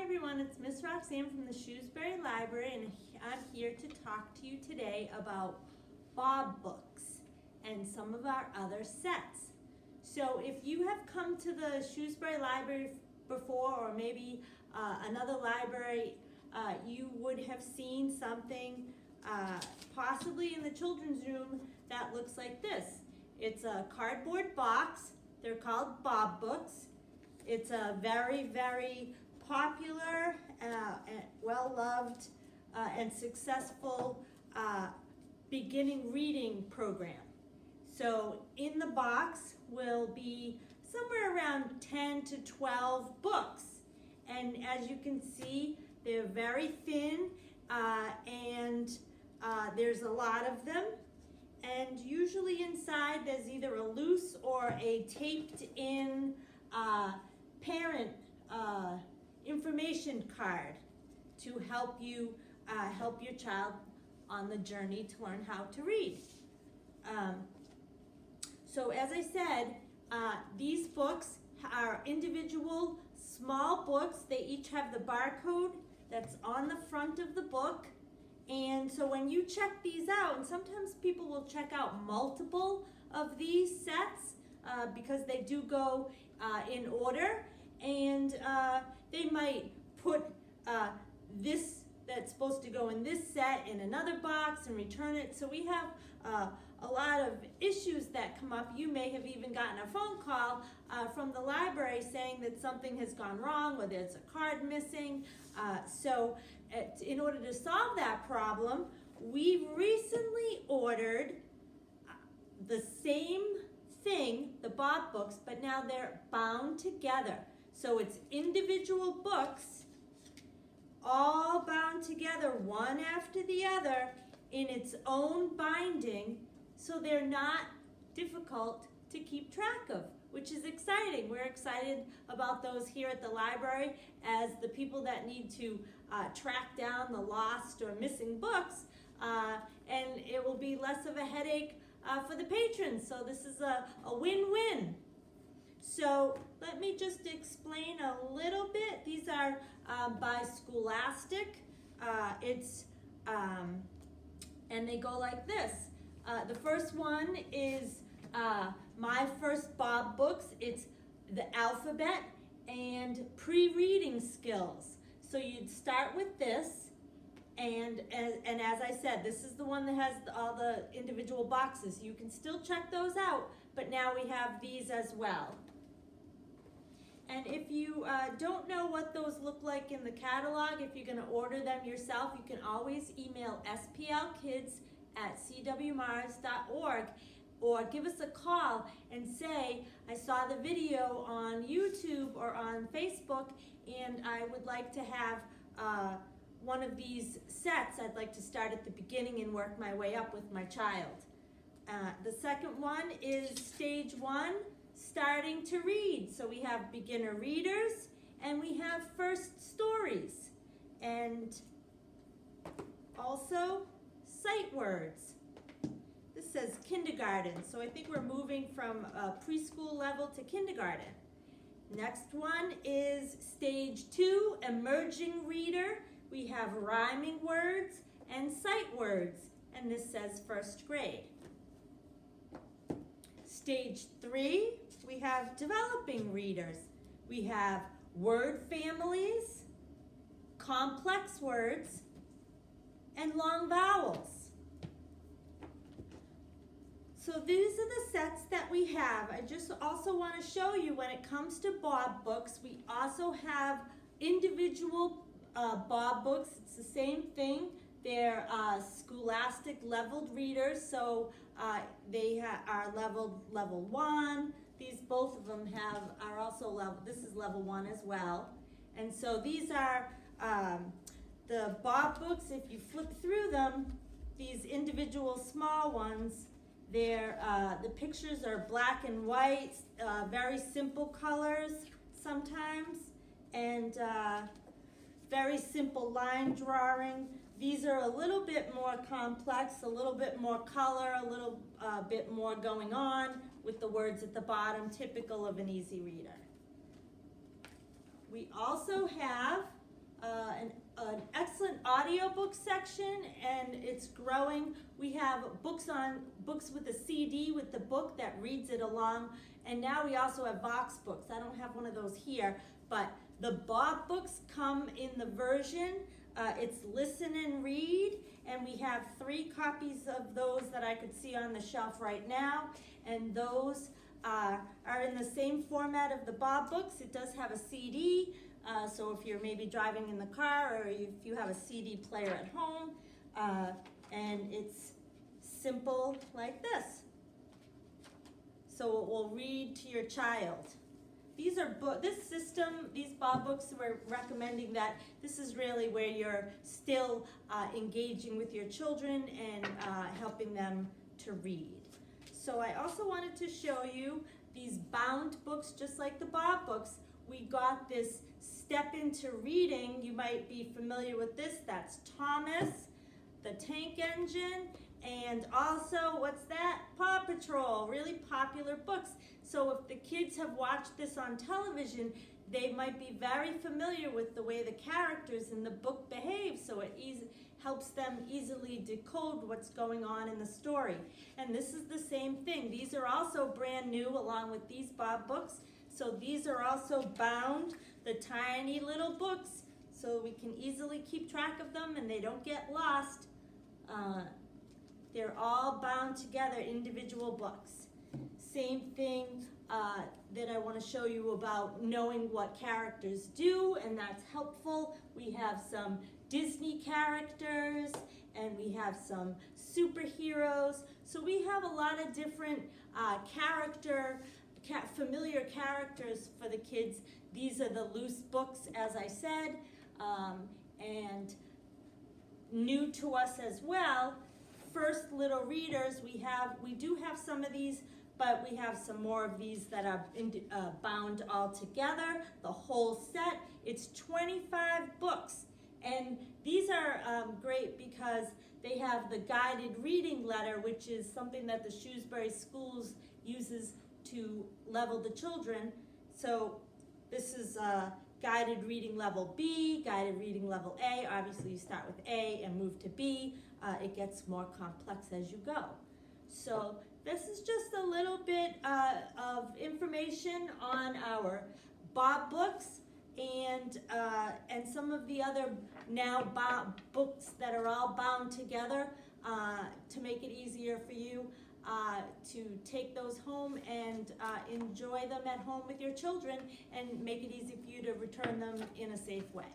everyone, it's Miss Roxanne from the Shrewsbury Library, and I'm here to talk to you today about Bob books and some of our other sets. So if you have come to the Shrewsbury Library before, or maybe another library, you would have seen something possibly in the children's room that looks like this. It's a cardboard box. They're called Bob books. It's a very, very popular, well-loved, and successful beginning reading program. So in the box will be somewhere around 10 to 12 books. And as you can see, they're very thin and there's a lot of them. And usually inside there's either a loose or a taped in parent information card to help you help your child on the journey to learn how to read. So as I said, these books are individual small books. They each have the barcode that's on the front of the book. And so when you check these out, and sometimes people will check out multiple of these sets because they do go in order, and they might put this that's supposed to go in this set in another box and return it. So we have a lot of issues that come up. You may have even gotten a phone call from the library saying that something has gone wrong, or there's a card missing. So in order to solve that problem, we've recently ordered the same thing, the Bob books, but now they're bound together. So it's individual books, all bound together, one after the other, in its own binding, so they're not difficult to keep track of, which is exciting. We're excited about those here at the library as the people that need to track down the lost or missing books, and it will be less of a headache for the patrons. So this is a win-win. So let me just explain a little bit. These are by Scholastic. And they go like this. The first one is My First Bob Books. It's the alphabet and pre-reading skills. So you'd start with this, and as I said, this is the one that has all the individual boxes. You can still check those out, but now we have these as well. And if you don't know what those look like in the catalog, if you're going to order them yourself, you can always email splkids@cwmars.org, or give us a call and say, I saw the video on YouTube or on Facebook, and I would like to have one of these sets. I'd like to start at the beginning and work my way up with my child. The second one is Stage 1. Starting to read. So we have beginner readers and we have first stories, and also sight words. This says kindergarten, so I think we're moving from preschool level to kindergarten. Next one is Stage 2, emerging reader. We have rhyming words and sight words, and this says first grade. Stage 3, we have developing readers. We have word families, complex words, and long vowels. So these are the sets that we have. I just also want to show you, when it comes to Bob books, we also have individual Bob books. It's the same thing. They're Scholastic leveled readers, so they are leveled level 1. These, both of them are also level. This is level 1 as well. And so these are the Bob books. If you flip through them, these individual small ones, the pictures are black and white, very simple colors sometimes, and very simple line drawing. These are a little bit more complex, a little bit more color, a little bit more going on with the words at the bottom, typical of an easy reader. We also have an excellent audiobook section, and it's growing. We have books with a CD with the book that reads it along, and now we also have Vox books. I don't have one of those here, but the Bob books come in the version. It's listen and read, and we have 3 copies of those that I could see on the shelf right now, and those are in the same format of the Bob books. It does have a CD, so if you're maybe driving in the car, or if you have a CD player at home, and it's simple like this. So it will read to your child. These are these Bob books, we're recommending that this is really where you're still engaging with your children and helping them to read. So I also wanted to show you these bound books, just like the Bob books. We got this Step Into Reading. You might be familiar with this. That's Thomas, the Tank Engine, and also, what's that? Paw Patrol, really popular books. So if the kids have watched this on television, they might be very familiar with the way the characters in the book behave, so it helps them easily decode what's going on in the story. And this is the same thing. These are also brand new along with these Bob books. So these are also bound, the tiny little books, so we can easily keep track of them and they don't get lost. They're all bound together, individual books. Same thing that I want to show you about knowing what characters do, and that's helpful. We have some Disney characters, and we have some superheroes. So we have a lot of different familiar characters for the kids. These are the loose books, as I said, and new to us as well. First Little Readers, we do have some of these, but we have some more of these that are bound all together, the whole set. It's 25 books, and these are great because they have the guided reading letter, which is something that the Shrewsbury Schools uses to level the children. So this is guided reading level B, guided reading level A. Obviously you start with A and move to B. It gets more complex as you go. So this is just a little bit of information on our Bob books and some of the other now books that are all bound together to make it easier for you to take those home and enjoy them at home with your children and make it easy for you to return them in a safe way.